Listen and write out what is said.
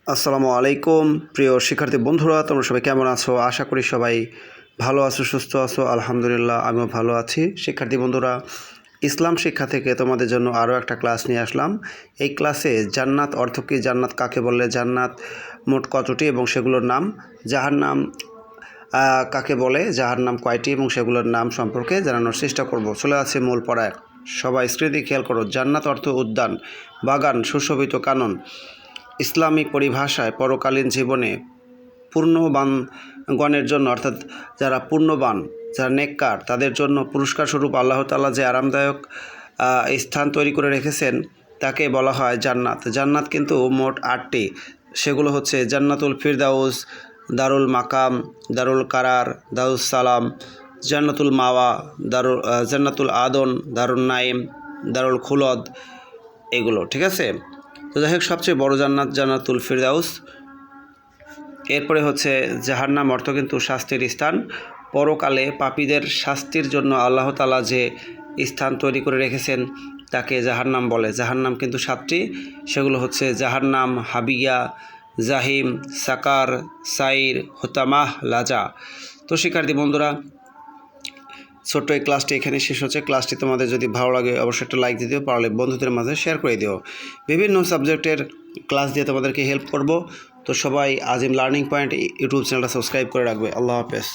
আসসালামু আলাইকুম প্রিয় শিক্ষার্থী বন্ধুরা, তোমরা সবাই কেমন আছো? আশা করি সবাই ভালো আছো, সুস্থ আছো। আলহামদুলিল্লাহ, আমিও ভালো আছি। শিক্ষার্থী বন্ধুরা, ইসলাম শিক্ষা থেকে তোমাদের জন্য আরও একটা ক্লাস নিয়ে আসলাম। এই ক্লাসে জান্নাত অর্থ কী, জান্নাত কাকে বলে, জান্নাত মোট কতটি এবং সেগুলোর নাম, জাহান্নাম কাকে বলে, জাহান্নাম কয়টি এবং সেগুলোর নাম সম্পর্কে জানানোর চেষ্টা করব। চলে আছে মূল পড়ায়। সবাই স্ক্রিনে খেয়াল করো। জান্নাত অর্থ উদ্যান, বাগান, সুশোভিত কানন। ইসলামিক পরিভাষায় পরকালীন জীবনে পূর্ণবানগণের জন্য, অর্থাৎ যারা পূর্ণবান, যারা নেককার, তাদের জন্য পুরস্কার স্বরূপ আল্লাহ তাআলা যে আরামদায়ক স্থান তৈরি করে রেখেছেন তাকে বলা হয় জান্নাত। জান্নাত কিন্তু মোট 8টি। সেগুলো হচ্ছে জান্নাতুল ফিরদাউস, দারুল মাকাম, দারুল কারার, দারুস সালাম, জান্নাতুল মাওয়া, জান্নাতুল আদন, দারুল নাইম, দারুল খুলদ, এগুলো। ঠিক আছে? তো যাই হোক, সবচেয়ে বড় জান্নাত জান্নাতুল ফিরদাউস। এরপরে হচ্ছে জাহান্নাম অর্থ কিন্তু শাস্তির স্থান। পরকালে পাপীদের শাস্তির জন্য আল্লাহ তাআলা যে স্থান তৈরি করে রেখেছেন তাকে জাহান্নাম বলে। জাহান্নাম কিন্তু 7টি। সেগুলো হচ্ছে জাহান্নাম, হাবিয়া, জাহিম, সাকার, সাইর, হুতামাহ, লাজা। তো শিক্ষার্থী বন্ধুরা, ছোট্ট এই ক্লাসটি এখানে শেষ হচ্ছে। ক্লাসটি তোমাদের যদি ভালো লাগে অবশ্যই একটা লাইক দিয়ে দিও, পারলে বন্ধুদের মাঝে শেয়ার করে দিও। বিভিন্ন সাবজেক্টের ক্লাস দিয়ে তোমাদেরকে হেল্প করব। তো সবাই আজিম লার্নিং পয়েন্ট ইউটিউব চ্যানেলটা সাবস্ক্রাইব করে রাখবে। আল্লাহ হাফেজ।